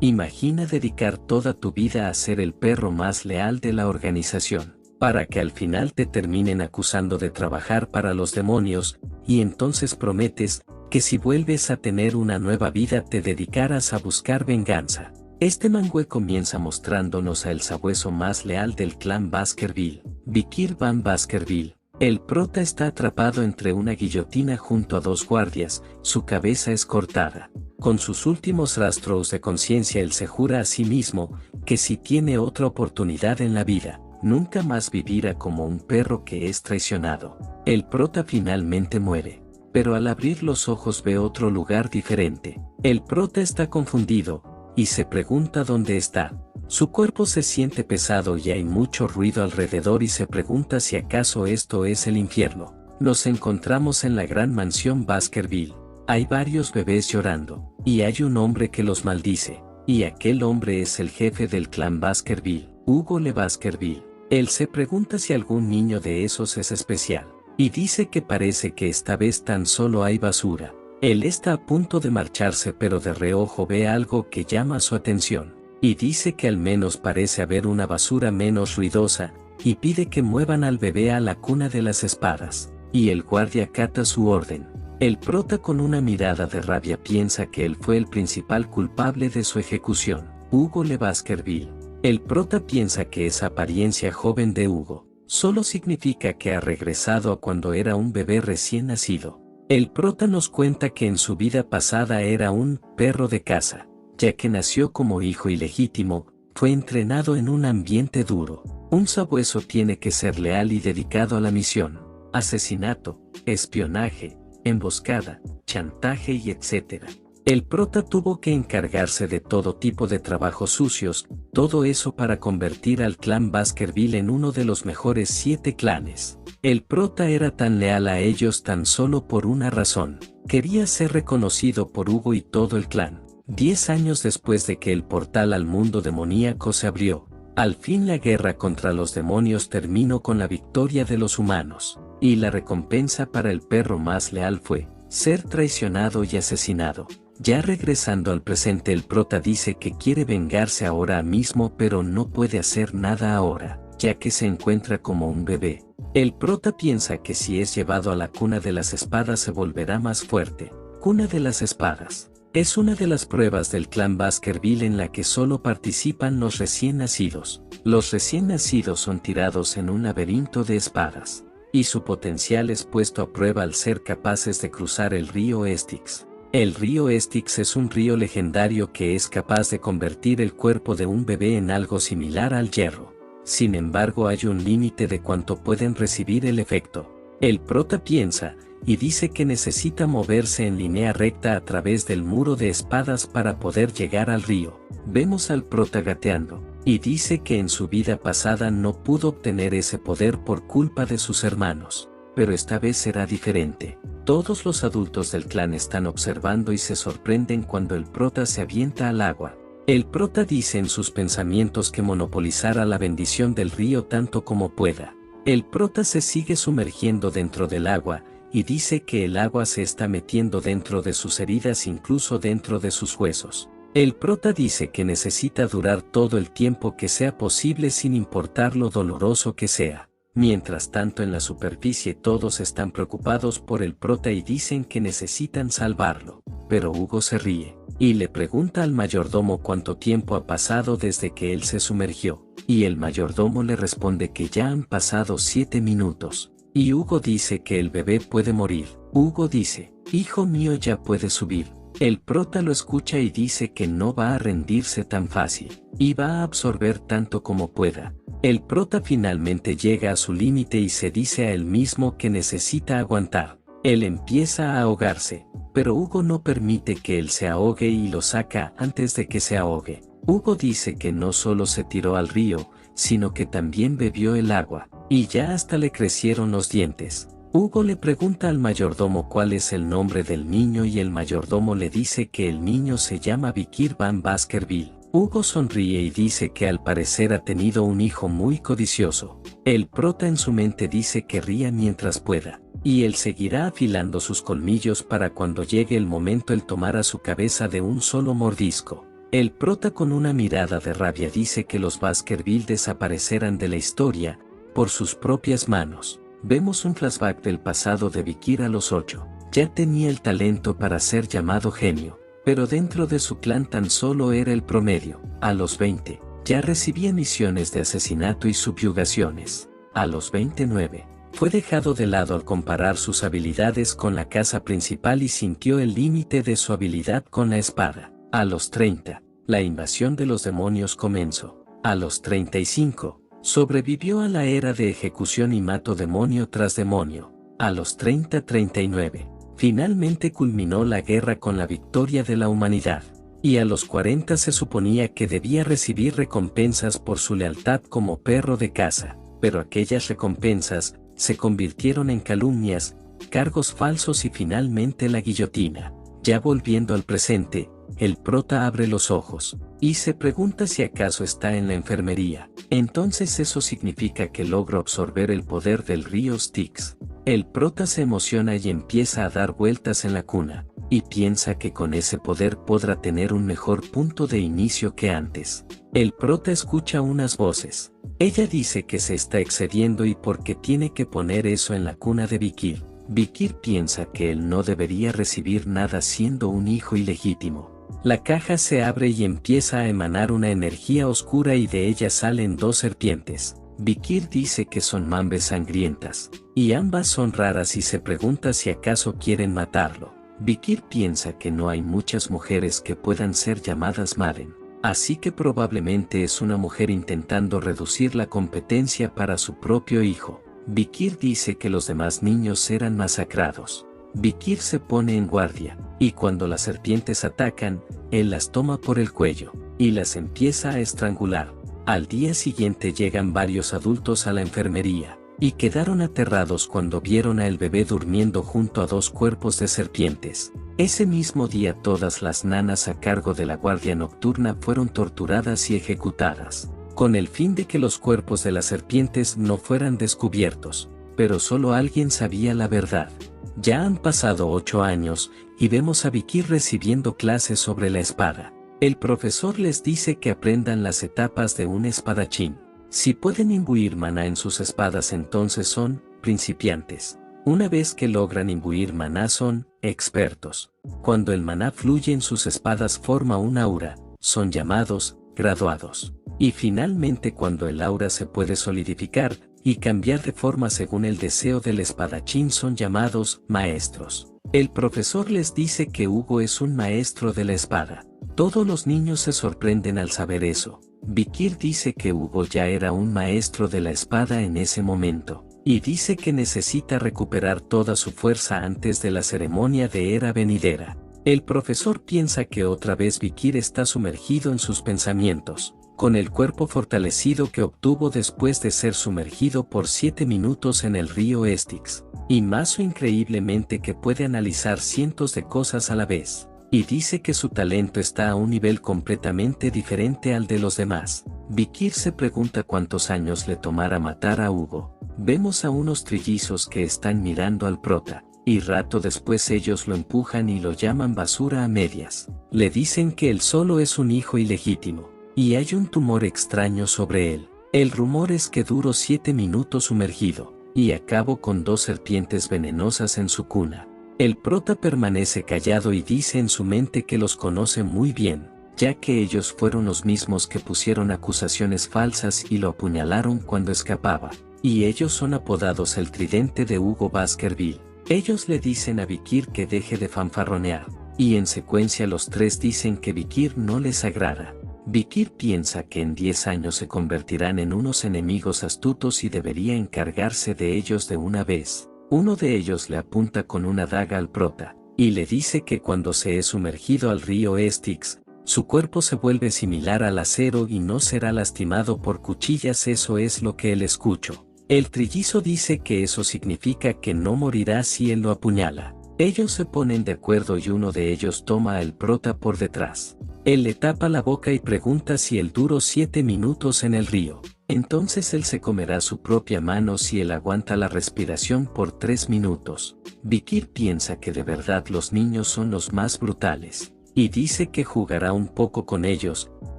Imagina dedicar toda tu vida a ser el perro más leal de la organización, para que al final te terminen acusando de trabajar para los demonios, y entonces prometes que si vuelves a tener una nueva vida te dedicarás a buscar venganza. Este mangüe comienza mostrándonos a el sabueso más leal del clan Baskerville, Vikir Van Baskerville. El prota está atrapado entre una guillotina junto a dos guardias, su cabeza es cortada. Con sus últimos rastros de conciencia él se jura a sí mismo que si tiene otra oportunidad en la vida, nunca más vivirá como un perro que es traicionado. El prota finalmente muere, pero al abrir los ojos ve otro lugar diferente. El prota está confundido y se pregunta dónde está. Su cuerpo se siente pesado y hay mucho ruido alrededor y se pregunta si acaso esto es el infierno. Nos encontramos en la gran mansión Baskerville. Hay varios bebés llorando, y hay un hombre que los maldice, y aquel hombre es el jefe del clan Baskerville, Hugo Le Baskerville. Él se pregunta si algún niño de esos es especial, y dice que parece que esta vez tan solo hay basura. Él está a punto de marcharse pero de reojo ve algo que llama su atención. Y dice que al menos parece haber una basura menos ruidosa, y pide que muevan al bebé a la cuna de las espadas, y el guardia acata su orden. El prota con una mirada de rabia piensa que él fue el principal culpable de su ejecución, Hugo Le Baskerville. El prota piensa que esa apariencia joven de Hugo solo significa que ha regresado a cuando era un bebé recién nacido. El prota nos cuenta que en su vida pasada era un perro de caza. Ya que nació como hijo ilegítimo, fue entrenado en un ambiente duro. Un sabueso tiene que ser leal y dedicado a la misión. Asesinato, espionaje, emboscada, chantaje y etc. El prota tuvo que encargarse de todo tipo de trabajos sucios, todo eso para convertir al clan Baskerville en uno de los mejores 7 clanes. El prota era tan leal a ellos tan solo por una razón. Quería ser reconocido por Hugo y todo el clan. 10 años después de que el portal al mundo demoníaco se abrió, al fin la guerra contra los demonios terminó con la victoria de los humanos, y la recompensa para el perro más leal fue ser traicionado y asesinado. Ya regresando al presente el prota dice que quiere vengarse ahora mismo pero no puede hacer nada ahora, ya que se encuentra como un bebé. El prota piensa que si es llevado a la cuna de las espadas se volverá más fuerte. Cuna de las espadas. Es una de las pruebas del clan Baskerville en la que solo participan los recién nacidos. Los recién nacidos son tirados en un laberinto de espadas, y su potencial es puesto a prueba al ser capaces de cruzar el río Styx. El río Styx es un río legendario que es capaz de convertir el cuerpo de un bebé en algo similar al hierro. Sin embargo, hay un límite de cuánto pueden recibir el efecto. El prota piensa y dice que necesita moverse en línea recta a través del muro de espadas para poder llegar al río. Vemos al prota gateando, y dice que en su vida pasada no pudo obtener ese poder por culpa de sus hermanos, pero esta vez será diferente. Todos los adultos del clan están observando y se sorprenden cuando el prota se avienta al agua. El prota dice en sus pensamientos que monopolizará la bendición del río tanto como pueda. El prota se sigue sumergiendo dentro del agua, y dice que el agua se está metiendo dentro de sus heridas incluso dentro de sus huesos. El prota dice que necesita durar todo el tiempo que sea posible sin importar lo doloroso que sea. Mientras tanto en la superficie todos están preocupados por el prota y dicen que necesitan salvarlo. Pero Hugo se ríe, y le pregunta al mayordomo cuánto tiempo ha pasado desde que él se sumergió, y el mayordomo le responde que ya han pasado 7 minutos. Y Hugo dice que el bebé puede morir. Hugo dice, hijo mío ya puede subir. El prota lo escucha y dice que no va a rendirse tan fácil, y va a absorber tanto como pueda. El prota finalmente llega a su límite y se dice a él mismo que necesita aguantar. Él empieza a ahogarse, pero Hugo no permite que él se ahogue y lo saca antes de que se ahogue. Hugo dice que no solo se tiró al río, sino que también bebió el agua, y ya hasta le crecieron los dientes. Hugo le pregunta al mayordomo cuál es el nombre del niño y el mayordomo le dice que el niño se llama Vikir Van Baskerville. Hugo sonríe y dice que al parecer ha tenido un hijo muy codicioso. El prota en su mente dice que ría mientras pueda, y él seguirá afilando sus colmillos para cuando llegue el momento él tomará su cabeza de un solo mordisco. El prota con una mirada de rabia dice que los Baskerville desaparecerán de la historia, por sus propias manos. Vemos un flashback del pasado de Vikir a los 8. Ya tenía el talento para ser llamado genio, pero dentro de su clan tan solo era el promedio. A los 20, ya recibía misiones de asesinato y subyugaciones. A los 29, fue dejado de lado al comparar sus habilidades con la casa principal y sintió el límite de su habilidad con la espada. A los 30, la invasión de los demonios comenzó. A los 35, sobrevivió a la era de ejecución y mató demonio tras demonio. A los 30-39, finalmente culminó la guerra con la victoria de la humanidad. Y a los 40 se suponía que debía recibir recompensas por su lealtad como perro de caza, pero aquellas recompensas se convirtieron en calumnias, cargos falsos y finalmente la guillotina. Ya volviendo al presente, el prota abre los ojos y se pregunta si acaso está en la enfermería. Entonces eso significa que logró absorber el poder del río Styx. El prota se emociona y empieza a dar vueltas en la cuna, y piensa que con ese poder podrá tener un mejor punto de inicio que antes. El prota escucha unas voces. Ella dice que se está excediendo y porque tiene que poner eso en la cuna de Vikir. Vikir piensa que él no debería recibir nada siendo un hijo ilegítimo. La caja se abre y empieza a emanar una energía oscura y de ella salen dos serpientes. Vikir dice que son mambes sangrientas, y ambas son raras y se pregunta si acaso quieren matarlo. Vikir piensa que no hay muchas mujeres que puedan ser llamadas Maden, así que probablemente es una mujer intentando reducir la competencia para su propio hijo. Vikir dice que los demás niños serán masacrados. Vikir se pone en guardia, y cuando las serpientes atacan, él las toma por el cuello, y las empieza a estrangular. Al día siguiente llegan varios adultos a la enfermería, y quedaron aterrados cuando vieron a el bebé durmiendo junto a dos cuerpos de serpientes. Ese mismo día todas las nanas a cargo de la guardia nocturna fueron torturadas y ejecutadas, con el fin de que los cuerpos de las serpientes no fueran descubiertos, pero solo alguien sabía la verdad. Ya han pasado 8 años, y vemos a Vikir recibiendo clases sobre la espada. El profesor les dice que aprendan las etapas de un espadachín. Si pueden imbuir maná en sus espadas entonces son principiantes. Una vez que logran imbuir maná son expertos. Cuando el maná fluye en sus espadas forma un aura, son llamados graduados. Y finalmente cuando el aura se puede solidificar y cambiar de forma según el deseo del espadachín son llamados maestros. El profesor les dice que Hugo es un maestro de la espada. Todos los niños se sorprenden al saber eso. Vikir dice que Hugo ya era un maestro de la espada en ese momento, y dice que necesita recuperar toda su fuerza antes de la ceremonia de era venidera. El profesor piensa que otra vez Vikir está sumergido en sus pensamientos, con el cuerpo fortalecido que obtuvo después de ser sumergido por 7 minutos en el río Styx, y más increíblemente que puede analizar cientos de cosas a la vez. Y dice que su talento está a un nivel completamente diferente al de los demás. Vikir se pregunta cuántos años le tomará matar a Hugo. Vemos a unos trillizos que están mirando al prota, y rato después ellos lo empujan y lo llaman basura a medias. Le dicen que él solo es un hijo ilegítimo, y hay un tumor extraño sobre él. El rumor es que duró 7 minutos sumergido, y acabó con 2 serpientes venenosas en su cuna. El prota permanece callado y dice en su mente que los conoce muy bien, ya que ellos fueron los mismos que pusieron acusaciones falsas y lo apuñalaron cuando escapaba, y ellos son apodados el tridente de Hugo Baskerville. Ellos le dicen a Vikir que deje de fanfarronear, y en secuencia los tres dicen que Vikir no les agrada. Vikir piensa que en 10 años se convertirán en unos enemigos astutos y debería encargarse de ellos de una vez. Uno de ellos le apunta con una daga al prota, y le dice que cuando se es sumergido al río Styx, su cuerpo se vuelve similar al acero y no será lastimado por cuchillas. Eso es lo que él escuchó. El trillizo dice que eso significa que no morirá si él lo apuñala. Ellos se ponen de acuerdo y uno de ellos toma al prota por detrás. Él le tapa la boca y pregunta si él duró 7 minutos en el río. Entonces él se comerá su propia mano si él aguanta la respiración por 3 minutos. Vikir piensa que de verdad los niños son los más brutales. y dice que jugará un poco con ellos.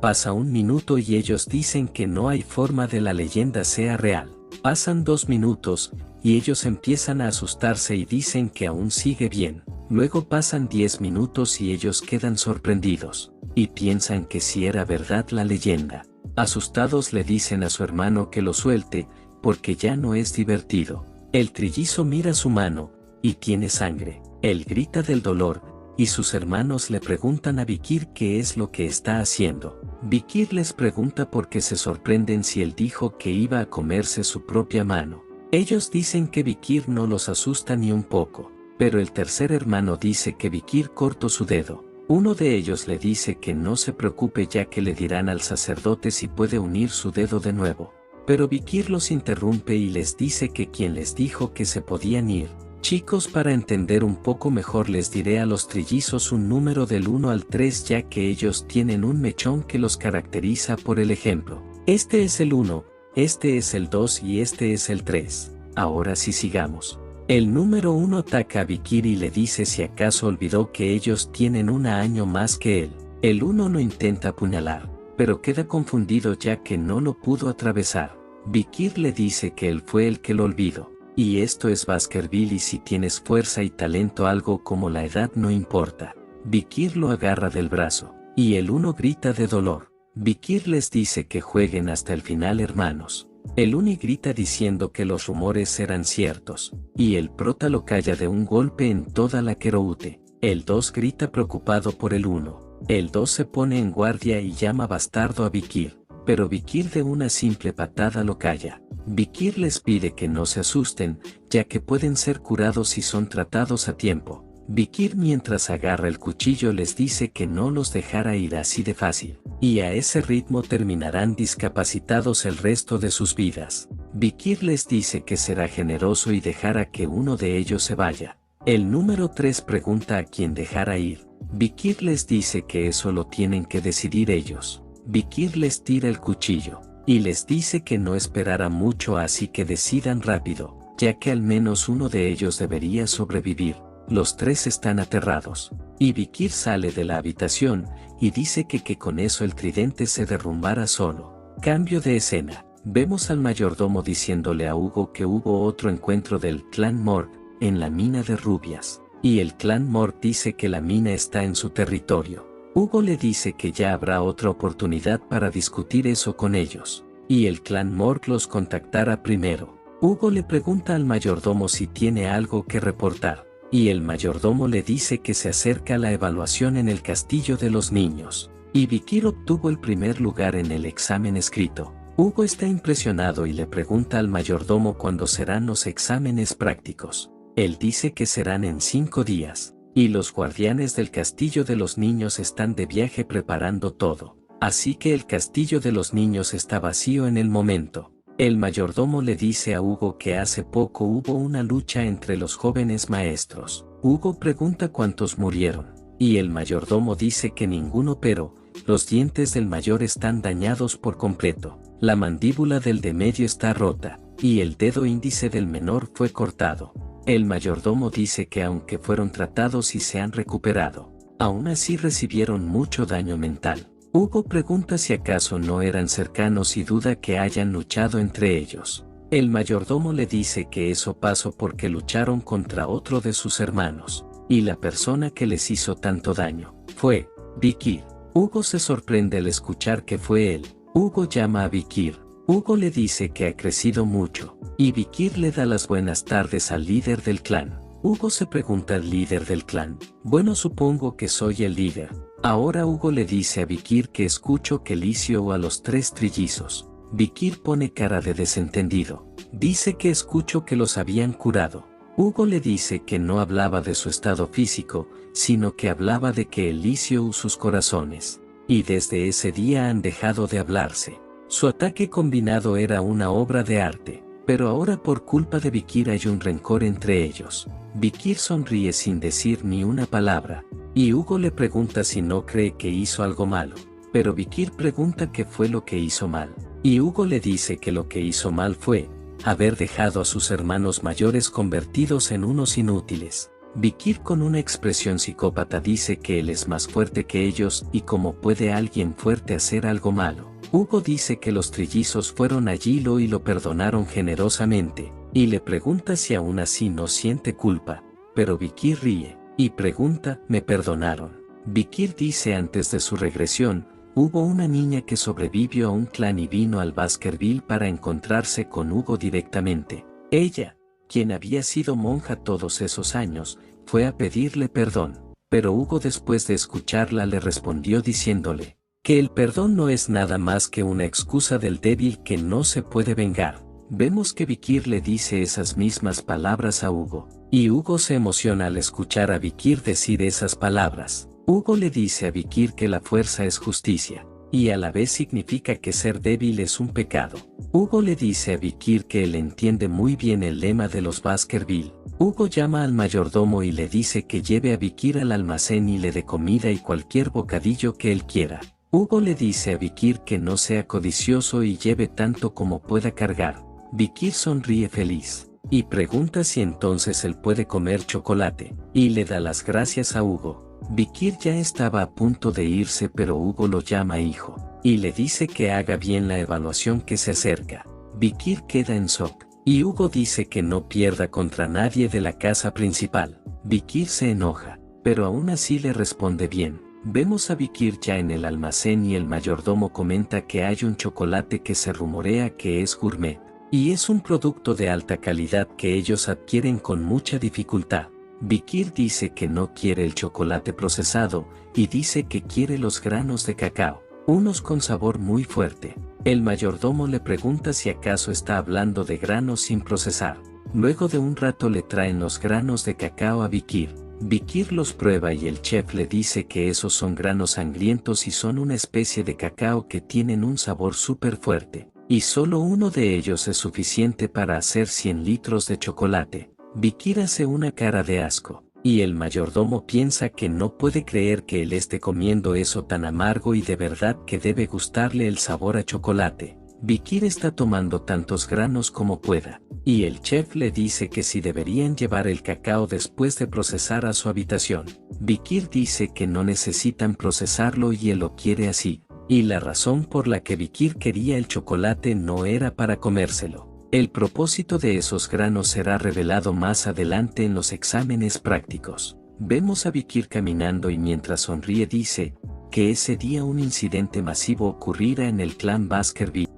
Pasa un minuto y ellos dicen que no hay forma de la leyenda sea real. Pasan 2 minutos, y ellos empiezan a asustarse y dicen que aún sigue bien. Luego pasan 10 minutos y ellos quedan sorprendidos, y piensan que sí era verdad la leyenda. Asustados le dicen a su hermano que lo suelte, porque ya no es divertido. El trillizo mira su mano, y tiene sangre. Él grita del dolor, y sus hermanos le preguntan a Vikir qué es lo que está haciendo. Vikir les pregunta por qué se sorprenden si él dijo que iba a comerse su propia mano. Ellos dicen que Vikir no los asusta ni un poco, pero el tercer hermano dice que Vikir cortó su dedo. Uno de ellos le dice que no se preocupe ya que le dirán al sacerdote si puede unir su dedo de nuevo. Pero Vikir los interrumpe y les dice que quien les dijo que se podían ir. Chicos, para entender un poco mejor les diré a los trillizos un número del 1 al 3 ya que ellos tienen un mechón que los caracteriza por el ejemplo. Este es el 1, este es el 2 y este es el 3. Ahora sí sigamos. El número 1 ataca a Vikir y le dice si acaso olvidó que ellos tienen un año más que él. El 1 lo intenta apuñalar, pero queda confundido ya que no lo pudo atravesar. Vikir le dice que él fue el que lo olvidó. Y esto es Baskerville y si tienes fuerza y talento algo como la edad no importa. Vikir lo agarra del brazo, y el 1 grita de dolor. Vikir les dice que jueguen hasta el final hermanos. El 1 grita diciendo que los rumores eran ciertos, y el prota lo calla de un golpe en toda la queroute. El 2 grita preocupado por el 1. El 2 se pone en guardia y llama bastardo a Vikir, pero Vikir de una simple patada lo calla. Vikir les pide que no se asusten, ya que pueden ser curados si son tratados a tiempo. Vikir mientras agarra el cuchillo les dice que no los dejara ir así de fácil, y a ese ritmo terminarán discapacitados el resto de sus vidas. Vikir les dice que será generoso y dejará que uno de ellos se vaya. El número 3 pregunta a quién dejará ir. Vikir les dice que eso lo tienen que decidir ellos. Vikir les tira el cuchillo, y les dice que no esperará mucho así que decidan rápido, ya que al menos uno de ellos debería sobrevivir. Los 3 están aterrados, y Vikir sale de la habitación, y dice que con eso el tridente se derrumbara solo. Cambio de escena, vemos al mayordomo diciéndole a Hugo que hubo otro encuentro del clan Morg, en la mina de Rubias, y el clan Morg dice que la mina está en su territorio. Hugo le dice que ya habrá otra oportunidad para discutir eso con ellos, y el clan Morg los contactará primero. Hugo le pregunta al mayordomo si tiene algo que reportar, y el mayordomo le dice que se acerca la evaluación en el castillo de los niños, y Vikir obtuvo el primer lugar en el examen escrito. Hugo está impresionado y le pregunta al mayordomo cuándo serán los exámenes prácticos. Él dice que serán en 5 días. Y los guardianes del castillo de los niños están de viaje preparando todo. Así que el castillo de los niños está vacío en el momento. El mayordomo le dice a Hugo que hace poco hubo una lucha entre los jóvenes maestros. Hugo pregunta cuántos murieron, y el mayordomo dice que ninguno, pero los dientes del mayor están dañados por completo. La mandíbula del de medio está rota, y el dedo índice del menor fue cortado. El mayordomo dice que aunque fueron tratados y se han recuperado, aún así recibieron mucho daño mental. Hugo pregunta si acaso no eran cercanos y duda que hayan luchado entre ellos. El mayordomo le dice que eso pasó porque lucharon contra otro de sus hermanos, y la persona que les hizo tanto daño fue Vikir. Hugo se sorprende al escuchar que fue él. Hugo llama a Vikir. Hugo le dice que ha crecido mucho, y Vikir le da las buenas tardes al líder del clan. Hugo se pregunta al líder del clan, bueno, supongo que soy el líder. Ahora Hugo le dice a Vikir que escucho que lició a los 3 trillizos. Vikir pone cara de desentendido. Dice que escucho que los habían curado. Hugo le dice que no hablaba de su estado físico, sino que hablaba de que él lició sus corazones. Y desde ese día han dejado de hablarse. Su ataque combinado era una obra de arte, pero ahora por culpa de Vikir hay un rencor entre ellos. Vikir sonríe sin decir ni una palabra, y Hugo le pregunta si no cree que hizo algo malo, pero Vikir pregunta qué fue lo que hizo mal, y Hugo le dice que lo que hizo mal fue haber dejado a sus hermanos mayores convertidos en unos inútiles. Vikir con una expresión psicópata dice que él es más fuerte que ellos y cómo puede alguien fuerte hacer algo malo. Hugo dice que los trillizos fueron allí y lo perdonaron generosamente, y le pregunta si aún así no siente culpa, pero Vikir ríe, y pregunta, ¿me perdonaron? Vikir dice antes de su regresión, hubo una niña que sobrevivió a un clan y vino al Baskerville para encontrarse con Hugo directamente. Ella, quien había sido monja todos esos años, fue a pedirle perdón, pero Hugo después de escucharla le respondió diciéndole que el perdón no es nada más que una excusa del débil que no se puede vengar. Vemos que Vikir le dice esas mismas palabras a Hugo, y Hugo se emociona al escuchar a Vikir decir esas palabras. Hugo le dice a Vikir que la fuerza es justicia, y a la vez significa que ser débil es un pecado. Hugo le dice a Vikir que él entiende muy bien el lema de los Baskerville. Hugo llama al mayordomo y le dice que lleve a Vikir al almacén y le dé comida y cualquier bocadillo que él quiera. Hugo le dice a Vikir que no sea codicioso y lleve tanto como pueda cargar. Vikir sonríe feliz, y pregunta si entonces él puede comer chocolate, y le da las gracias a Hugo. Vikir ya estaba a punto de irse pero Hugo lo llama hijo, y le dice que haga bien la evaluación que se acerca. Vikir queda en shock, y Hugo dice que no pierda contra nadie de la casa principal. Vikir se enoja, pero aún así le responde bien. Vemos a Vikir ya en el almacén y el mayordomo comenta que hay un chocolate que se rumorea que es gourmet, y es un producto de alta calidad que ellos adquieren con mucha dificultad. Vikir dice que no quiere el chocolate procesado, y dice que quiere los granos de cacao, unos con sabor muy fuerte. El mayordomo le pregunta si acaso está hablando de granos sin procesar. Luego de un rato le traen los granos de cacao a Vikir. Vikir los prueba y el chef le dice que esos son granos sangrientos y son una especie de cacao que tienen un sabor súper fuerte, y solo uno de ellos es suficiente para hacer 100 litros de chocolate. Vikir hace una cara de asco, y el mayordomo piensa que no puede creer que él esté comiendo eso tan amargo y de verdad que debe gustarle el sabor a chocolate. Vikir está tomando tantos granos como pueda, y el chef le dice que si deberían llevar el cacao después de procesar a su habitación. Vikir dice que no necesitan procesarlo y él lo quiere así, y la razón por la que Vikir quería el chocolate no era para comérselo. El propósito de esos granos será revelado más adelante en los exámenes prácticos. Vemos a Vikir caminando y mientras sonríe dice que ese día un incidente masivo ocurrirá en el clan Baskerville.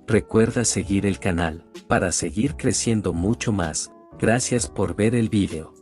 Recuerda seguir el canal para seguir creciendo mucho más. Gracias por ver el video.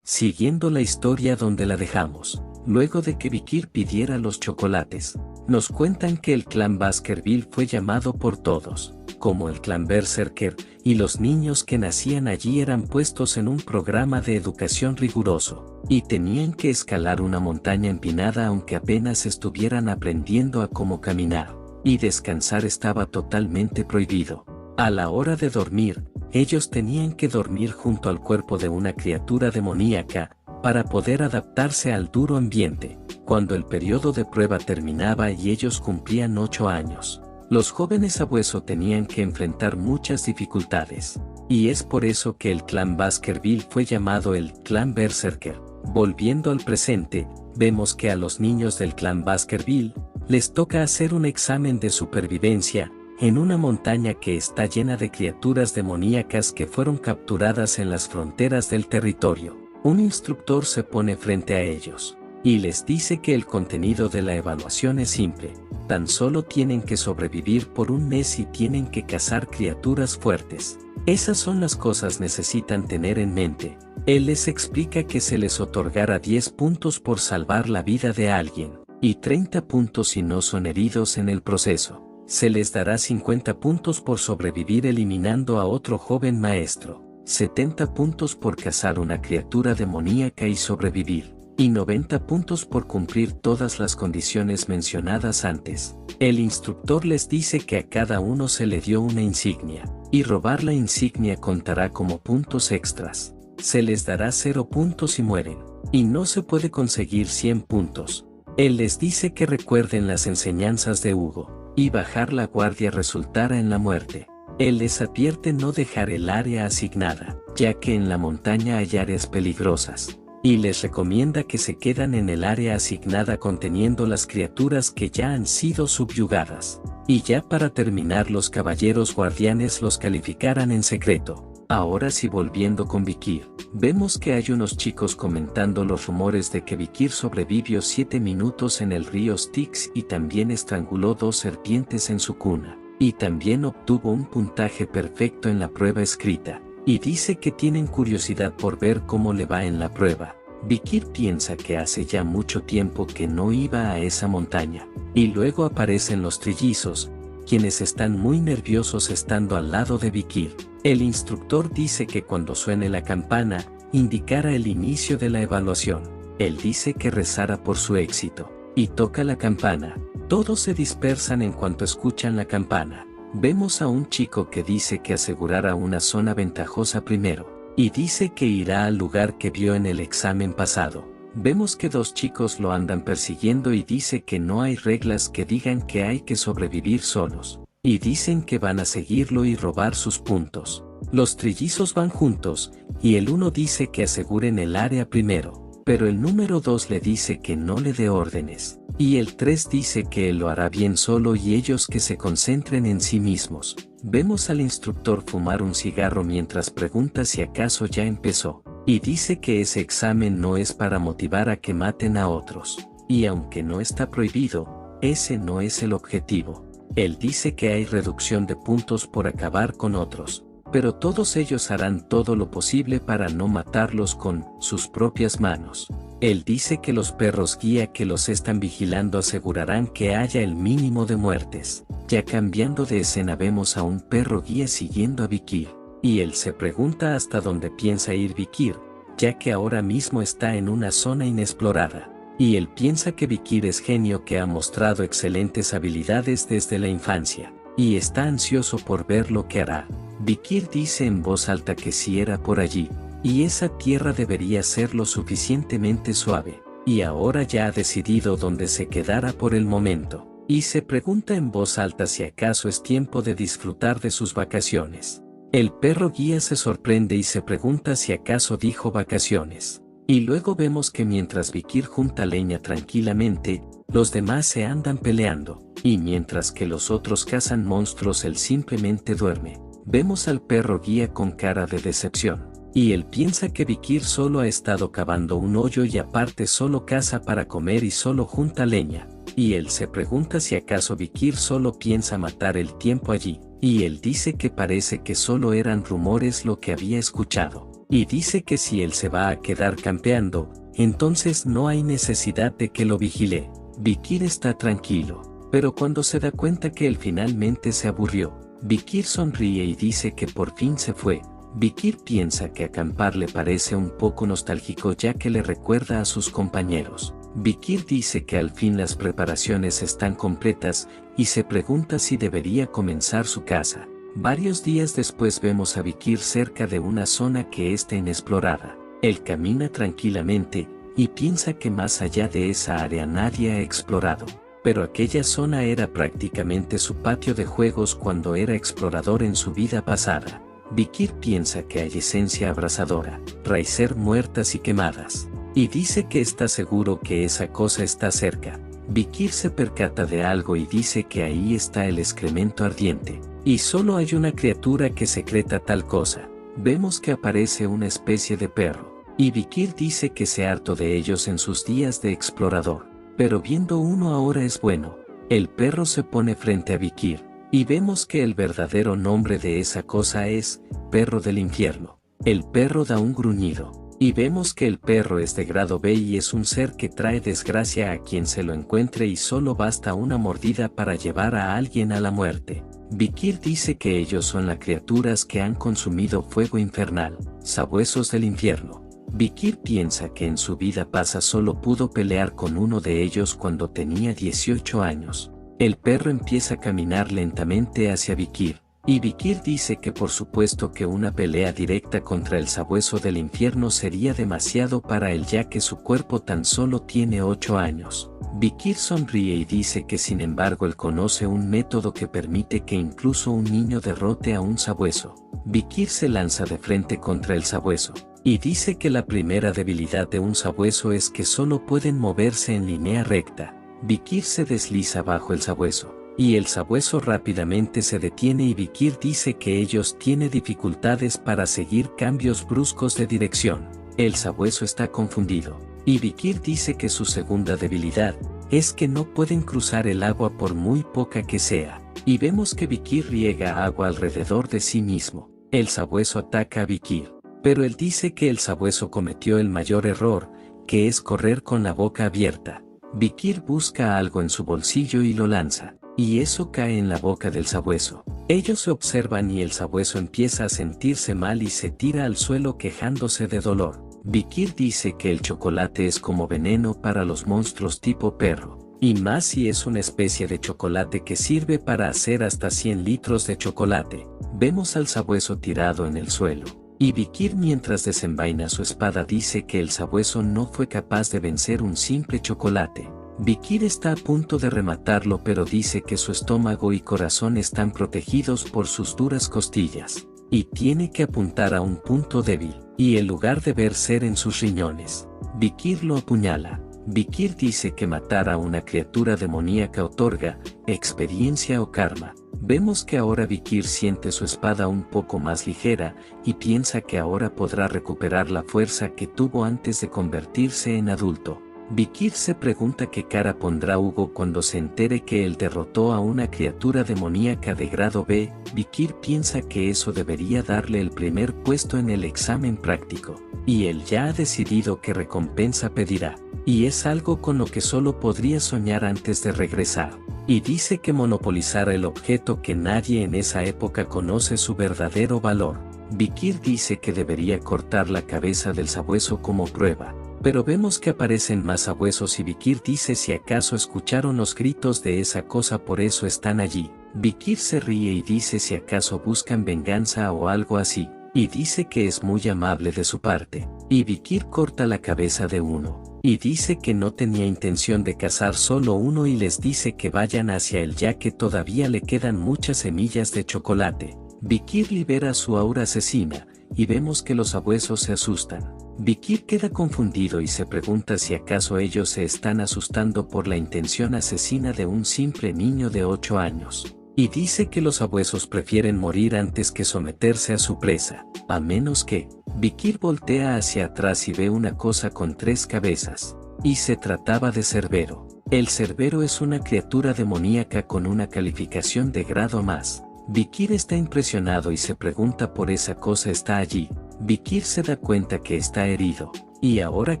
Siguiendo la historia donde la dejamos, luego de que Vikir pidiera los chocolates, nos cuentan que el clan Baskerville fue llamado por todos como el clan Berserker, y los niños que nacían allí eran puestos en un programa de educación riguroso, y tenían que escalar una montaña empinada aunque apenas estuvieran aprendiendo a cómo caminar, y descansar estaba totalmente prohibido. A la hora de dormir, ellos tenían que dormir junto al cuerpo de una criatura demoníaca, para poder adaptarse al duro ambiente. Cuando el periodo de prueba terminaba y ellos cumplían 8 años, los jóvenes a hueso tenían que enfrentar muchas dificultades, y es por eso que el clan Baskerville fue llamado el clan Berserker. Volviendo al presente, vemos que a los niños del clan Baskerville les toca hacer un examen de supervivencia en una montaña que está llena de criaturas demoníacas que fueron capturadas en las fronteras del territorio. Un instructor se pone frente a ellos y les dice que el contenido de la evaluación es simple. Tan solo tienen que sobrevivir por un mes y tienen que cazar criaturas fuertes. Esas son las cosas que necesitan tener en mente. Él les explica que se les otorgará 10 puntos por salvar la vida de alguien, y 30 puntos si no son heridos en el proceso. Se les dará 50 puntos por sobrevivir eliminando a otro joven maestro, 70 puntos por cazar una criatura demoníaca y sobrevivir, y 90 puntos por cumplir todas las condiciones mencionadas antes. El instructor les dice que a cada uno se le dio una insignia, y robar la insignia contará como puntos extras. Se les dará 0 puntos si mueren, y no se puede conseguir 100 puntos. Él les dice que recuerden las enseñanzas de Hugo, y bajar la guardia resultará en la muerte. Él les advierte no dejar el área asignada, ya que en la montaña hay áreas peligrosas, y les recomienda que se quedan en el área asignada conteniendo las criaturas que ya han sido subyugadas. Y ya para terminar, los caballeros guardianes los calificarán en secreto. Ahora sí, volviendo con Vikir, vemos que hay unos chicos comentando los rumores de que Vikir sobrevivió 7 minutos en el río Styx y también estranguló 2 serpientes en su cuna, y también obtuvo un puntaje perfecto en la prueba escrita, y dice que tienen curiosidad por ver cómo le va en la prueba. Vikir piensa que hace ya mucho tiempo que no iba a esa montaña, y luego aparecen los trillizos, quienes están muy nerviosos estando al lado de Vikir. El instructor dice que cuando suene la campana, indicara el inicio de la evaluación. Él dice que rezara por su éxito, y toca la campana. Todos se dispersan en cuanto escuchan la campana. Vemos a un chico que dice que asegurará una zona ventajosa primero, y dice que irá al lugar que vio en el examen pasado. Vemos que 2 chicos lo andan persiguiendo y dice que no hay reglas que digan que hay que sobrevivir solos, y dicen que van a seguirlo y robar sus puntos. Los trillizos van juntos, y el uno dice que aseguren el área primero, pero el número 2 le dice que no le dé órdenes, y el 3 dice que él lo hará bien solo y ellos que se concentren en sí mismos. Vemos al instructor fumar un cigarro mientras pregunta si acaso ya empezó, y dice que ese examen no es para motivar a que maten a otros, y aunque no está prohibido, ese no es el objetivo. Él dice que hay reducción de puntos por acabar con otros, pero todos ellos harán todo lo posible para no matarlos con sus propias manos. Él dice que los perros guía que los están vigilando asegurarán que haya el mínimo de muertes. Ya cambiando de escena, vemos a un perro guía siguiendo a Vikir, y él se pregunta hasta dónde piensa ir Vikir, ya que ahora mismo está en una zona inexplorada. Y él piensa que Vikir es genio que ha mostrado excelentes habilidades desde la infancia, y está ansioso por ver lo que hará. Vikir dice en voz alta que si era por allí, y esa tierra debería ser lo suficientemente suave, y ahora ya ha decidido dónde se quedará por el momento, y se pregunta en voz alta si acaso es tiempo de disfrutar de sus vacaciones. El perro guía se sorprende y se pregunta si acaso dijo vacaciones. Y luego vemos que mientras Vikir junta leña tranquilamente, los demás se andan peleando, y mientras que los otros cazan monstruos él simplemente duerme. Vemos al perro guía con cara de decepción, y él piensa que Vikir solo ha estado cavando un hoyo y aparte solo caza para comer y solo junta leña, y él se pregunta si acaso Vikir solo piensa matar el tiempo allí, y él dice que parece que solo eran rumores lo que había escuchado. Y dice que si él se va a quedar campeando, entonces no hay necesidad de que lo vigile. Vikir está tranquilo, pero cuando se da cuenta que él finalmente se aburrió, Vikir sonríe y dice que por fin se fue. Vikir piensa que acampar le parece un poco nostálgico ya que le recuerda a sus compañeros. Vikir dice que al fin las preparaciones están completas y se pregunta si debería comenzar su caza. Varios días después vemos a Vikir cerca de una zona que está inexplorada. Él camina tranquilamente, y piensa que más allá de esa área nadie ha explorado. Pero aquella zona era prácticamente su patio de juegos cuando era explorador en su vida pasada. Vikir piensa que hay esencia abrasadora, raíces muertas y quemadas. Y dice que está seguro que esa cosa está cerca. Vikir se percata de algo y dice que ahí está el excremento ardiente. Y solo hay una criatura que secreta tal cosa. Vemos que aparece una especie de perro, y Vikir dice que se hartó de ellos en sus días de explorador, pero viendo uno ahora es bueno. El perro se pone frente a Vikir, y vemos que el verdadero nombre de esa cosa es perro del infierno. El perro da un gruñido, y vemos que el perro es de grado B y es un ser que trae desgracia a quien se lo encuentre y solo basta una mordida para llevar a alguien a la muerte. Vikir dice que ellos son las criaturas que han consumido fuego infernal, sabuesos del infierno. Vikir piensa que en su vida pasa solo pudo pelear con uno de ellos cuando tenía 18 años. El perro empieza a caminar lentamente hacia Vikir, Y Vikir dice que por supuesto que una pelea directa contra el sabueso del infierno sería demasiado para él ya que su cuerpo tan solo tiene 8 años. Vikir sonríe y dice que sin embargo él conoce un método que permite que incluso un niño derrote a un sabueso. Vikir se lanza de frente contra el sabueso, y dice que la primera debilidad de un sabueso es que solo pueden moverse en línea recta. Vikir se desliza bajo el sabueso, y el sabueso rápidamente se detiene y Vikir dice que ellos tienen dificultades para seguir cambios bruscos de dirección. El sabueso está confundido, y Vikir dice que su segunda debilidad es que no pueden cruzar el agua por muy poca que sea. Y vemos que Vikir riega agua alrededor de sí mismo. El sabueso ataca a Vikir, pero él dice que el sabueso cometió el mayor error, que es correr con la boca abierta. Vikir busca algo en su bolsillo y lo lanza, y eso cae en la boca del sabueso. Ellos se observan y el sabueso empieza a sentirse mal y se tira al suelo quejándose de dolor. Vikir dice que el chocolate es como veneno para los monstruos tipo perro, y más si es una especie de chocolate que sirve para hacer hasta 100 litros de chocolate. Vemos al sabueso tirado en el suelo, y Vikir mientras desenvaina su espada dice que el sabueso no fue capaz de vencer un simple chocolate. Vikir está a punto de rematarlo pero dice que su estómago y corazón están protegidos por sus duras costillas, y tiene que apuntar a un punto débil, y el lugar debe ser en sus riñones. Vikir lo apuñala. Vikir dice que matar a una criatura demoníaca otorga experiencia o karma. Vemos que ahora Vikir siente su espada un poco más ligera y piensa que ahora podrá recuperar la fuerza que tuvo antes de convertirse en adulto. Vikir se pregunta qué cara pondrá Hugo cuando se entere que él derrotó a una criatura demoníaca de grado B. Vikir piensa que eso debería darle el primer puesto en el examen práctico, y él ya ha decidido qué recompensa pedirá, y es algo con lo que solo podría soñar antes de regresar. Y dice que monopolizará el objeto que nadie en esa época conoce su verdadero valor. Vikir dice que debería cortar la cabeza del sabueso como prueba, pero vemos que aparecen más sabuesos y Vikir dice si acaso escucharon los gritos de esa cosa por eso están allí. Vikir se ríe y dice si acaso buscan venganza o algo así, y dice que es muy amable de su parte, y Vikir corta la cabeza de uno. Y dice que no tenía intención de cazar solo uno y les dice que vayan hacia él ya que todavía le quedan muchas semillas de chocolate. Vikir libera su aura asesina, y vemos que los sabuesos se asustan. Vikir queda confundido y se pregunta si acaso ellos se están asustando por la intención asesina de un simple niño de 8 años. Y dice que los sabuesos prefieren morir antes que someterse a su presa, a menos que... Vikir voltea hacia atrás y ve una cosa con 3 cabezas, y se trataba de Cerbero. El Cerbero es una criatura demoníaca con una calificación de grado más. Vikir está impresionado y se pregunta por esa cosa está allí. Vikir se da cuenta que está herido, y ahora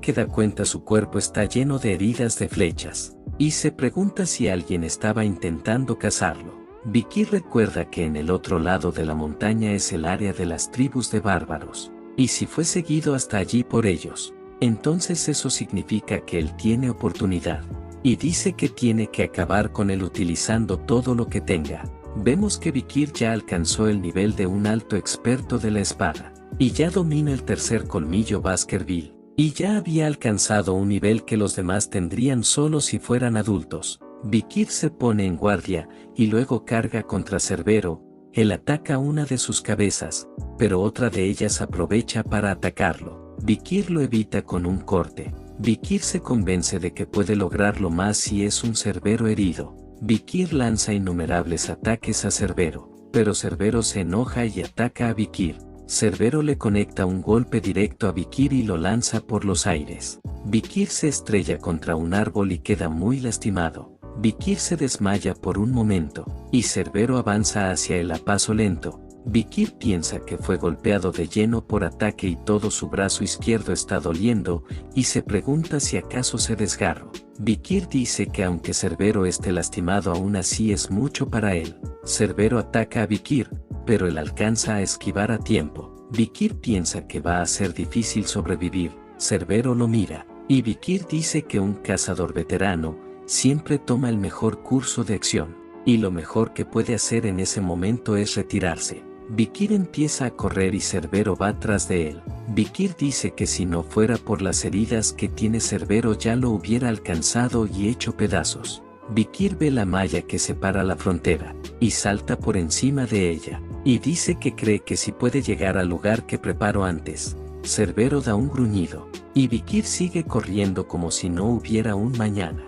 que da cuenta su cuerpo está lleno de heridas de flechas, y se pregunta si alguien estaba intentando cazarlo. Vikir recuerda que en el otro lado de la montaña es el área de las tribus de bárbaros. Y si fue seguido hasta allí por ellos, entonces eso significa que él tiene oportunidad. Y dice que tiene que acabar con él utilizando todo lo que tenga. Vemos que Vikir ya alcanzó el nivel de un alto experto de la espada, y ya domina el tercer colmillo Baskerville, y ya había alcanzado un nivel que los demás tendrían solo si fueran adultos. Vikir se pone en guardia, y luego carga contra Cerbero. Él ataca una de sus cabezas, pero otra de ellas aprovecha para atacarlo. Vikir lo evita con un corte. Vikir se convence de que puede lograrlo más si es un Cerbero herido. Vikir lanza innumerables ataques a Cerbero, pero Cerbero se enoja y ataca a Vikir. Cerbero le conecta un golpe directo a Vikir y lo lanza por los aires. Vikir se estrella contra un árbol y queda muy lastimado. Vikir se desmaya por un momento, y Cerbero avanza hacia él a paso lento. Vikir piensa que fue golpeado de lleno por ataque y todo su brazo izquierdo está doliendo, y se pregunta si acaso se desgarró. Vikir dice que aunque Cerbero esté lastimado aún así es mucho para él. Cerbero ataca a Vikir, pero él alcanza a esquivar a tiempo. Vikir piensa que va a ser difícil sobrevivir. Cerbero lo mira, y Vikir dice que un cazador veterano siempre toma el mejor curso de acción. y lo mejor que puede hacer en ese momento es retirarse. Vikir empieza a correr y Cerbero va tras de él. Vikir dice que si no fuera por las heridas que tiene Cerbero ya lo hubiera alcanzado y hecho pedazos. Vikir ve la malla que separa la frontera, y salta por encima de ella, y dice que cree que si puede llegar al lugar que preparó antes. Cerbero da un gruñido, y Vikir sigue corriendo como si no hubiera un mañana.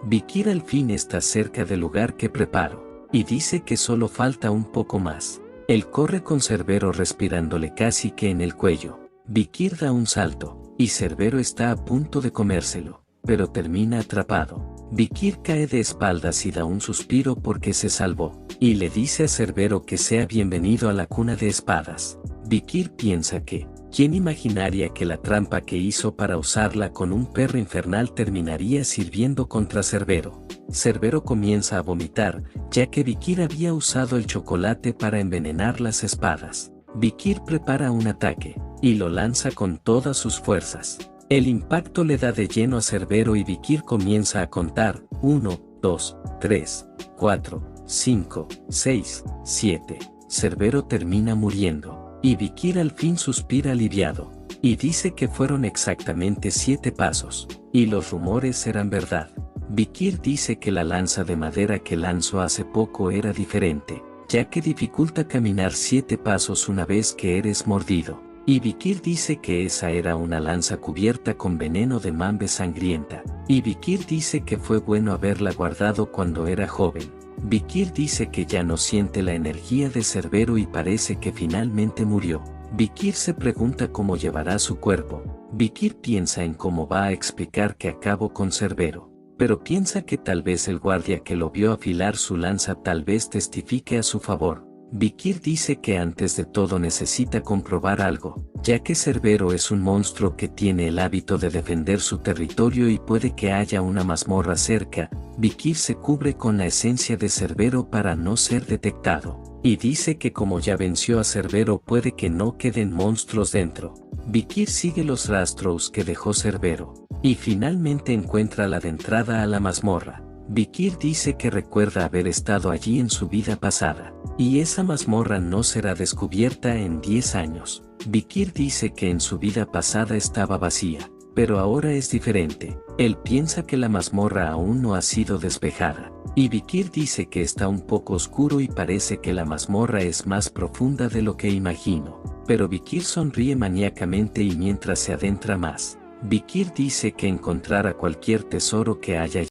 Vikir al fin está cerca del lugar que preparó, y dice que solo falta un poco más. Él corre con Cerbero respirándole casi que en el cuello. Vikir da un salto, y Cerbero está a punto de comérselo, pero termina atrapado. Vikir cae de espaldas y da un suspiro porque se salvó, y le dice a Cerbero que sea bienvenido a la cuna de espadas. Vikir piensa que, ¿quién imaginaría que la trampa que hizo para usarla con un perro infernal terminaría sirviendo contra Cerbero? Cerbero comienza a vomitar, ya que Vikir había usado el chocolate para envenenar las espadas. Vikir prepara un ataque, y lo lanza con todas sus fuerzas. El impacto le da de lleno a Cerbero y Vikir comienza a contar: 1, 2, 3, 4, 5, 6, 7. Cerbero termina muriendo, y Vikir al fin suspira aliviado, y dice que fueron exactamente 7 pasos, y los rumores eran verdad. Vikir dice que la lanza de madera que lanzó hace poco era diferente, ya que dificulta caminar 7 pasos una vez que eres mordido. Y Vikir dice que esa era una lanza cubierta con veneno de mambe sangrienta. Y Vikir dice que fue bueno haberla guardado cuando era joven. Vikir dice que ya no siente la energía de Cerbero y parece que finalmente murió. Vikir se pregunta cómo llevará su cuerpo. Vikir piensa en cómo va a explicar que acabó con Cerbero, pero piensa que tal vez el guardia que lo vio afilar su lanza tal vez testifique a su favor. Vikir dice que antes de todo necesita comprobar algo, ya que Cerbero es un monstruo que tiene el hábito de defender su territorio y puede que haya una mazmorra cerca. Vikir se cubre con la esencia de Cerbero para no ser detectado, y dice que como ya venció a Cerbero puede que no queden monstruos dentro. Vikir sigue los rastros que dejó Cerbero, y finalmente encuentra la entrada a la mazmorra. Vikir dice que recuerda haber estado allí en su vida pasada, y esa mazmorra no será descubierta en 10 años. Vikir dice que en su vida pasada estaba vacía, pero ahora es diferente. Él piensa que la mazmorra aún no ha sido despejada, y Vikir dice que está un poco oscuro y parece que la mazmorra es más profunda de lo que imagino. Pero Vikir sonríe maníacamente y mientras se adentra más, Vikir dice que encontrará cualquier tesoro que haya.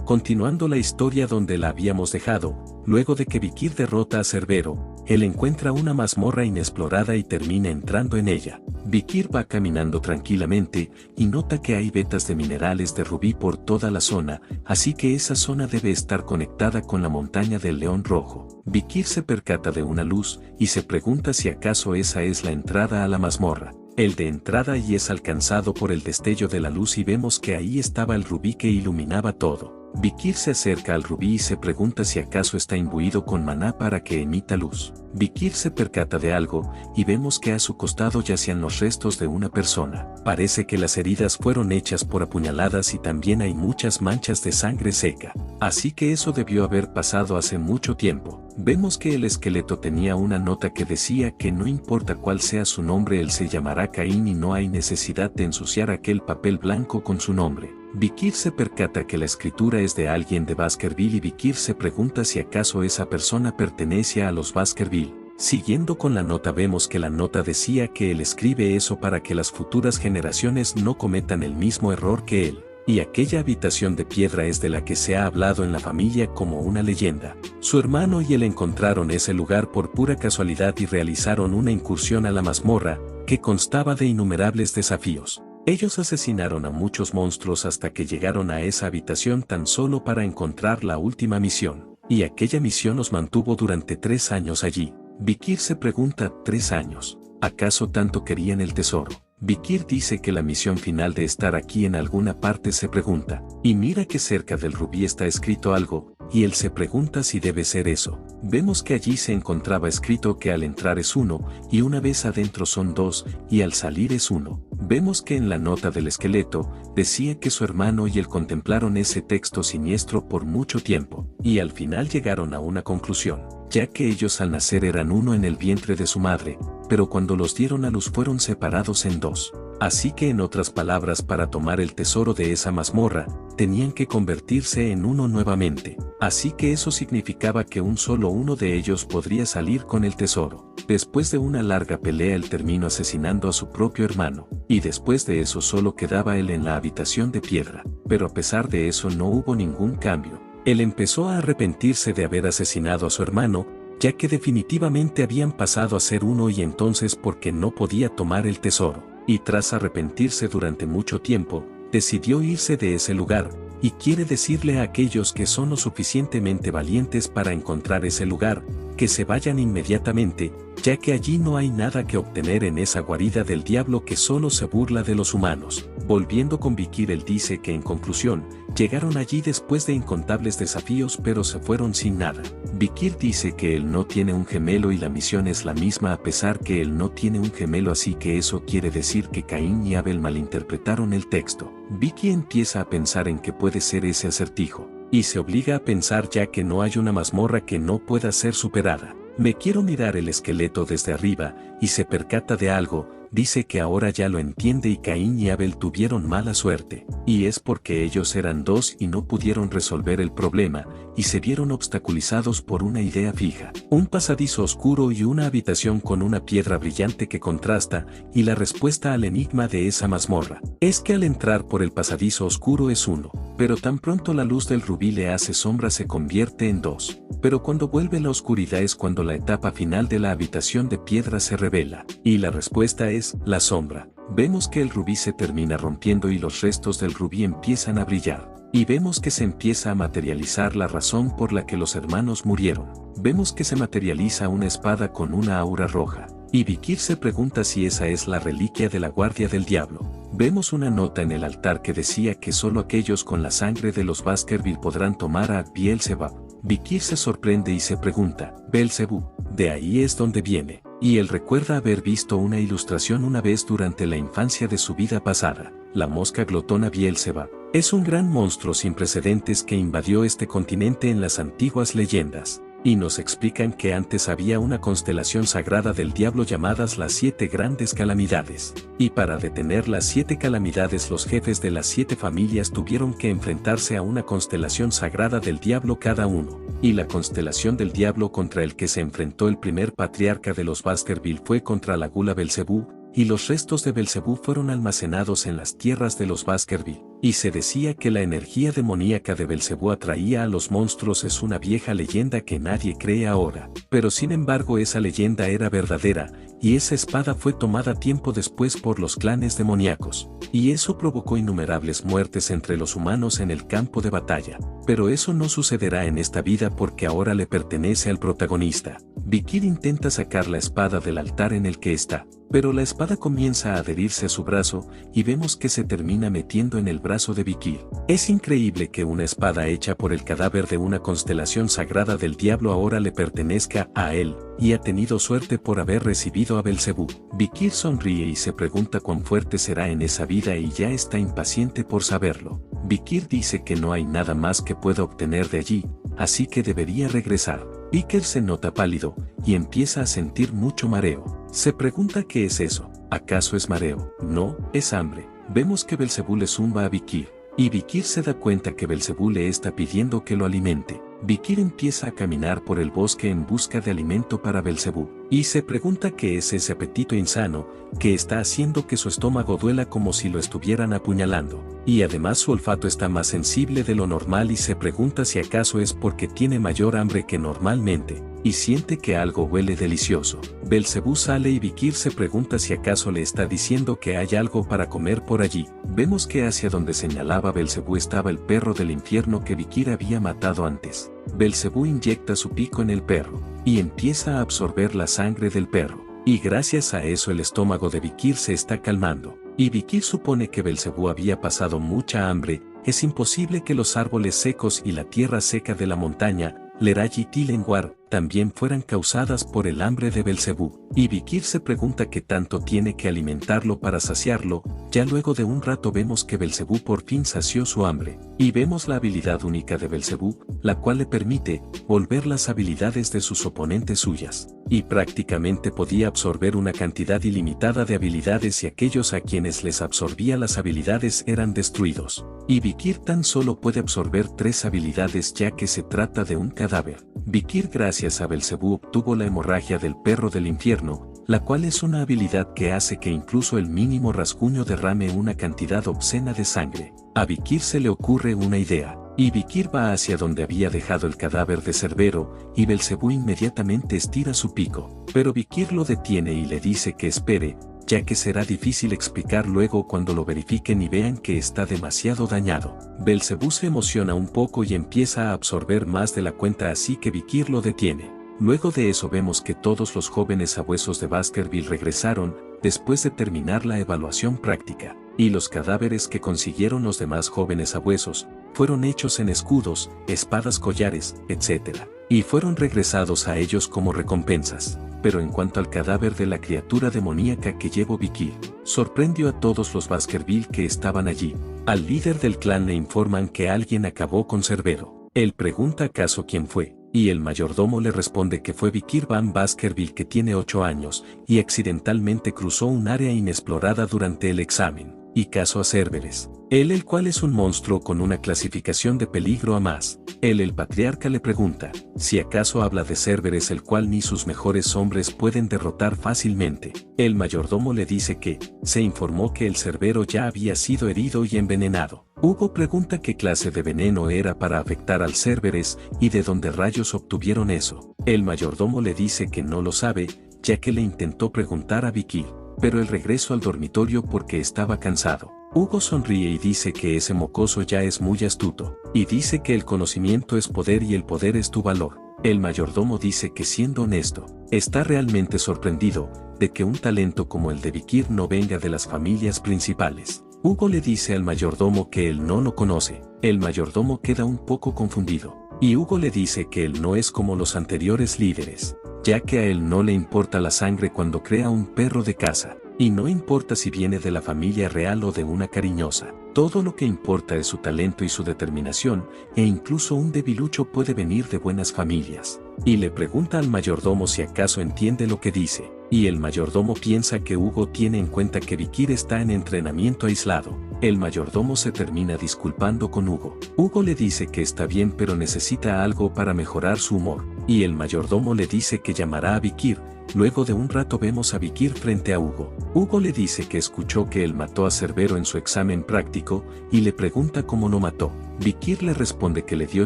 Continuando la historia donde la habíamos dejado, luego de que Vikir derrota a Cerbero, él encuentra una mazmorra inexplorada y termina entrando en ella. Vikir va caminando tranquilamente y nota que hay vetas de minerales de rubí por toda la zona, así que esa zona debe estar conectada con la montaña del León Rojo. Vikir se percata de una luz y se pregunta si acaso esa es la entrada a la mazmorra. Él de entrada y es alcanzado por el destello de la luz y vemos que ahí estaba el rubí que iluminaba todo. Vikir se acerca al rubí y se pregunta si acaso está imbuido con maná para que emita luz. Vikir se percata de algo, y vemos que a su costado yacían los restos de una persona. Parece que las heridas fueron hechas por apuñaladas y también hay muchas manchas de sangre seca. Así que eso debió haber pasado hace mucho tiempo. Vemos que el esqueleto tenía una nota que decía que no importa cuál sea su nombre, él se llamará Caín y no hay necesidad de ensuciar aquel papel blanco con su nombre. Vikir se percata que la escritura es de alguien de Baskerville y Vikir se pregunta si acaso esa persona pertenece a los Baskerville. Siguiendo con la nota vemos que la nota decía que él escribe eso para que las futuras generaciones no cometan el mismo error que él. Y aquella habitación de piedra es de la que se ha hablado en la familia como una leyenda. Su hermano y él encontraron ese lugar por pura casualidad y realizaron una incursión a la mazmorra, que constaba de innumerables desafíos. Ellos asesinaron a muchos monstruos hasta que llegaron a esa habitación tan solo para encontrar la última misión. Y aquella misión los mantuvo durante 3 años allí. Vikir se pregunta, ¿3 años? ¿Acaso tanto querían el tesoro? Vikir dice que la misión final de estar aquí en alguna parte se pregunta, y mira que cerca del rubí está escrito algo, y él se pregunta si debe ser eso. Vemos que allí se encontraba escrito que al entrar es uno, y una vez adentro son dos, y al salir es uno. Vemos que en la nota del esqueleto, decía que su hermano y él contemplaron ese texto siniestro por mucho tiempo, y al final llegaron a una conclusión, ya que ellos al nacer eran uno en el vientre de su madre, pero cuando los dieron a luz fueron separados en dos. Así que en otras palabras, para tomar el tesoro de esa mazmorra, tenían que convertirse en uno nuevamente. Así que eso significaba que solo uno de ellos podría salir con el tesoro. Después de una larga pelea él terminó asesinando a su propio hermano, y después de eso solo quedaba él en la habitación de piedra. Pero a pesar de eso no hubo ningún cambio. Él empezó a arrepentirse de haber asesinado a su hermano, ya que definitivamente habían pasado a ser uno y entonces porque no podía tomar el tesoro. Y tras arrepentirse durante mucho tiempo, decidió irse de ese lugar, y quiere decirle a aquellos que son lo suficientemente valientes para encontrar ese lugar, que se vayan inmediatamente, ya que allí no hay nada que obtener en esa guarida del diablo que solo se burla de los humanos. Volviendo con Vikir, él dice que en conclusión, llegaron allí después de incontables desafíos pero se fueron sin nada. Vikir dice que él no tiene un gemelo y la misión es la misma a pesar que él no tiene un gemelo, así que eso quiere decir que Caín y Abel malinterpretaron el texto. Vicky empieza a pensar en qué puede ser ese acertijo, y se obliga a pensar ya que no hay una mazmorra que no pueda ser superada. Me quiero mirar el esqueleto desde arriba, y se percata de algo, dice que ahora ya lo entiende y Caín y Abel tuvieron mala suerte, y es porque ellos eran dos y no pudieron resolver el problema, y se vieron obstaculizados por una idea fija, un pasadizo oscuro y una habitación con una piedra brillante que contrasta, y la respuesta al enigma de esa mazmorra es que al entrar por el pasadizo oscuro es uno, pero tan pronto la luz del rubí le hace sombra se convierte en dos, pero cuando vuelve la oscuridad es cuando la etapa final de la habitación de piedra se revela, y la respuesta es la sombra. Vemos que el rubí se termina rompiendo y los restos del rubí empiezan a brillar. Y vemos que se empieza a materializar la razón por la que los hermanos murieron. Vemos que se materializa una espada con una aura roja. Y Vikir se pregunta si esa es la reliquia de la guardia del diablo. Vemos una nota en el altar que decía que solo aquellos con la sangre de los Baskerville podrán tomar a Beelzebub. Vikir se sorprende y se pregunta, Beelzebub, de ahí es donde viene. Y él recuerda haber visto una ilustración una vez durante la infancia de su vida pasada. La mosca glotona Beelzebub es un gran monstruo sin precedentes que invadió este continente en las antiguas leyendas. Y nos explican que antes había una constelación sagrada del diablo llamadas las 7 grandes calamidades. Y para detener las 7 calamidades los jefes de las 7 familias tuvieron que enfrentarse a una constelación sagrada del diablo cada uno. Y la constelación del diablo contra el que se enfrentó el primer patriarca de los Baskerville fue contra la gula Belcebú, y los restos de Belcebú fueron almacenados en las tierras de los Baskerville. Y se decía que la energía demoníaca de Belcebú atraía a los monstruos. Es una vieja leyenda que nadie cree ahora, pero sin embargo esa leyenda era verdadera, y esa espada fue tomada tiempo después por los clanes demoníacos, y eso provocó innumerables muertes entre los humanos en el campo de batalla. Pero eso no sucederá en esta vida porque ahora le pertenece al protagonista. Vikir intenta sacar la espada del altar en el que está, pero la espada comienza a adherirse a su brazo, y vemos que se termina metiendo en el brazo de Vikir. Es increíble que una espada hecha por el cadáver de una constelación sagrada del diablo ahora le pertenezca a él, y ha tenido suerte por haber recibido a Belcebú. Vikir sonríe y se pregunta cuán fuerte será en esa vida y ya está impaciente por saberlo. Vikir dice que no hay nada más que pueda obtener de allí, así que debería regresar. Vikir se nota pálido, y empieza a sentir mucho mareo. Se pregunta qué es eso. ¿Acaso es mareo? No, es hambre. Vemos que Belcebú le zumba a Vikir, y Vikir se da cuenta que Belcebú le está pidiendo que lo alimente. Vikir empieza a caminar por el bosque en busca de alimento para Belcebú, y se pregunta qué es ese apetito insano, que está haciendo que su estómago duela como si lo estuvieran apuñalando, y además su olfato está más sensible de lo normal y se pregunta si acaso es porque tiene mayor hambre que normalmente, y siente que algo huele delicioso. Belcebú sale y Vikir se pregunta si acaso le está diciendo que hay algo para comer por allí. Vemos que hacia donde señalaba Belcebú estaba el perro del infierno que Vikir había matado antes. Belcebú inyecta su pico en el perro, y empieza a absorber la sangre del perro, y gracias a eso el estómago de Vikir se está calmando. Y Vikir supone que Belcebú había pasado mucha hambre, es imposible que los árboles secos y la tierra seca de la montaña, Leray y Tilenguar, también fueran causadas por el hambre de Belcebú. Y Vikir se pregunta qué tanto tiene que alimentarlo para saciarlo. Ya luego de un rato vemos que Belcebú por fin sació su hambre, y vemos la habilidad única de Belcebú, la cual le permite volver las habilidades de sus oponentes suyas, y prácticamente podía absorber una cantidad ilimitada de habilidades y aquellos a quienes les absorbía las habilidades eran destruidos. Y Vikir tan solo puede absorber 3 habilidades ya que se trata de un cadáver. Vikir gracias a Belcebú obtuvo la hemorragia del perro del infierno, la cual es una habilidad que hace que incluso el mínimo rasguño derrame una cantidad obscena de sangre. A Vikir se le ocurre una idea, y Vikir va hacia donde había dejado el cadáver de Cerbero, y Belcebú inmediatamente estira su pico, pero Vikir lo detiene y le dice que espere, ya que será difícil explicar luego cuando lo verifiquen y vean que está demasiado dañado. Belcebú se emociona un poco y empieza a absorber más de la cuenta, así que Vikir lo detiene. Luego de eso vemos que todos los jóvenes sabuesos de Baskerville regresaron, después de terminar la evaluación práctica, y los cadáveres que consiguieron los demás jóvenes sabuesos, fueron hechos en escudos, espadas, collares, etc. Y fueron regresados a ellos como recompensas. Pero en cuanto al cadáver de la criatura demoníaca que llevó Vikir, sorprendió a todos los Baskerville que estaban allí. Al líder del clan le informan que alguien acabó con Cerbero. Él pregunta acaso quién fue, y el mayordomo le responde que fue Vikir Van Baskerville, que tiene 8 años, y accidentalmente cruzó un área inexplorada durante el examen, y cazó a Cerberus. Él, el cual es un monstruo con una clasificación de peligro a más. Él, el patriarca, le pregunta si acaso habla de Cerberus, el cual ni sus mejores hombres pueden derrotar fácilmente. El mayordomo le dice que se informó que el Cerbero ya había sido herido y envenenado. Hugo pregunta qué clase de veneno era para afectar al Cerberus y de dónde rayos obtuvieron eso. El mayordomo le dice que no lo sabe, ya que le intentó preguntar a Vikir, pero él regresó al dormitorio porque estaba cansado. Hugo sonríe y dice que ese mocoso ya es muy astuto, y dice que el conocimiento es poder y el poder es tu valor. El mayordomo dice que, siendo honesto, está realmente sorprendido de que un talento como el de Vikir no venga de las familias principales. Hugo le dice al mayordomo que él no lo conoce. El mayordomo queda un poco confundido, y Hugo le dice que él no es como los anteriores líderes, ya que a él no le importa la sangre cuando crea un perro de caza, y no importa si viene de la familia real o de una cariñosa. Todo lo que importa es su talento y su determinación, e incluso un debilucho puede venir de buenas familias. Y le pregunta al mayordomo si acaso entiende lo que dice, y el mayordomo piensa que Hugo tiene en cuenta que Vikir está en entrenamiento aislado. El mayordomo se termina disculpando con Hugo. Hugo le dice que está bien pero necesita algo para mejorar su humor, y el mayordomo le dice que llamará a Vikir. Luego de un rato vemos a Vikir frente a Hugo. Hugo le dice que escuchó que él mató a Cerbero en su examen práctico, y le pregunta cómo lo mató. Vikir le responde que le dio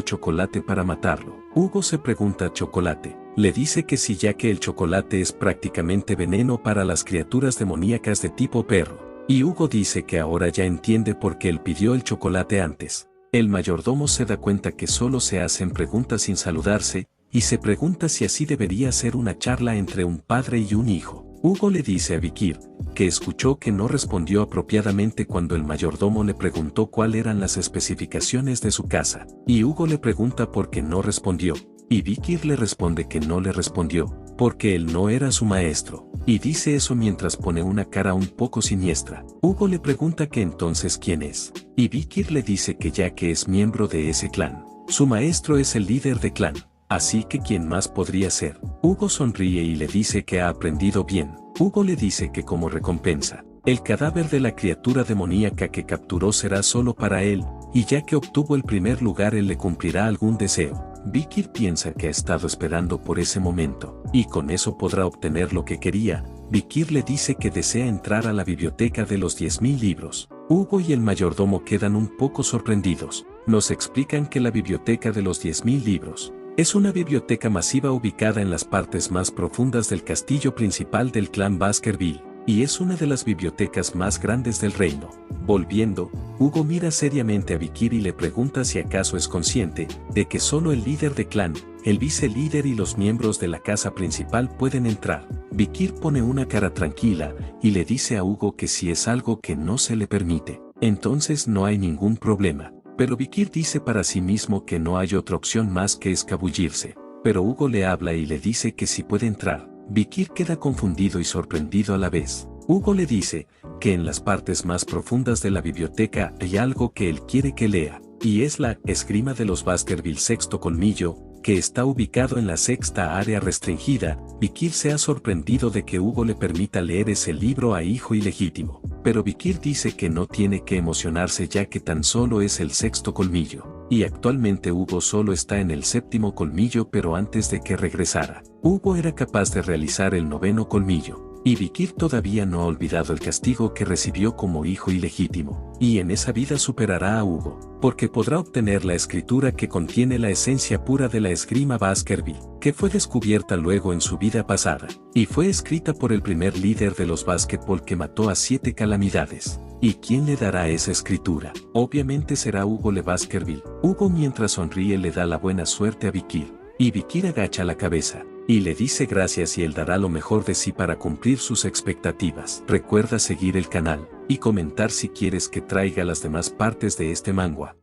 chocolate para matarlo. Hugo se pregunta chocolate. Le dice que sí, ya que el chocolate es prácticamente veneno para las criaturas demoníacas de tipo perro. Y Hugo dice que ahora ya entiende por qué él pidió el chocolate antes. El mayordomo se da cuenta que solo se hacen preguntas sin saludarse, y se pregunta si así debería ser una charla entre un padre y un hijo. Hugo le dice a Vikir que escuchó que no respondió apropiadamente cuando el mayordomo le preguntó cuáles eran las especificaciones de su casa, y Hugo le pregunta por qué no respondió, y Vikir le responde que no le respondió, porque él no era su maestro, y dice eso mientras pone una cara un poco siniestra. Hugo le pregunta que entonces quién es, y Vikir le dice que ya que es miembro de ese clan, su maestro es el líder de clan. Así que ¿quién más podría ser? Hugo sonríe y le dice que ha aprendido bien. Hugo le dice que como recompensa, el cadáver de la criatura demoníaca que capturó será solo para él, y ya que obtuvo el primer lugar él le cumplirá algún deseo. Vikir piensa que ha estado esperando por ese momento, y con eso podrá obtener lo que quería. Vikir le dice que desea entrar a la biblioteca de los 10.000 libros. Hugo y el mayordomo quedan un poco sorprendidos. Nos explican que la biblioteca de los 10.000 libros es una biblioteca masiva ubicada en las partes más profundas del castillo principal del clan Baskerville, y es una de las bibliotecas más grandes del reino. Volviendo, Hugo mira seriamente a Vikir y le pregunta si acaso es consciente de que solo el líder de clan, el vicelíder y los miembros de la casa principal pueden entrar. Vikir pone una cara tranquila y le dice a Hugo que si es algo que no se le permite, entonces no hay ningún problema. Pero Vikir dice para sí mismo que no hay otra opción más que escabullirse. Pero Hugo le habla y le dice que sí puede entrar. Vikir queda confundido y sorprendido a la vez. Hugo le dice que en las partes más profundas de la biblioteca hay algo que él quiere que lea, y es la esgrima de los Baskerville sexto colmillo, que está ubicado en la sexta área restringida. Vikir se ha sorprendido de que Hugo le permita leer ese libro a hijo ilegítimo, pero Vikir dice que no tiene que emocionarse ya que tan solo es el sexto colmillo, y actualmente Hugo solo está en el séptimo colmillo, pero antes de que regresara, Hugo era capaz de realizar el noveno colmillo. Y Vikir todavía no ha olvidado el castigo que recibió como hijo ilegítimo, y en esa vida superará a Hugo, porque podrá obtener la escritura que contiene la esencia pura de la esgrima Baskerville, que fue descubierta luego en su vida pasada, y fue escrita por el primer líder de los básquetbol que mató a 7 calamidades. ¿Y quién le dará esa escritura? Obviamente será Hugo Le Baskerville. Hugo, mientras sonríe, le da la buena suerte a Vikir, y Vikir agacha la cabeza y le dice gracias, y él dará lo mejor de sí para cumplir sus expectativas. Recuerda seguir el canal y comentar si quieres que traiga las demás partes de este manga.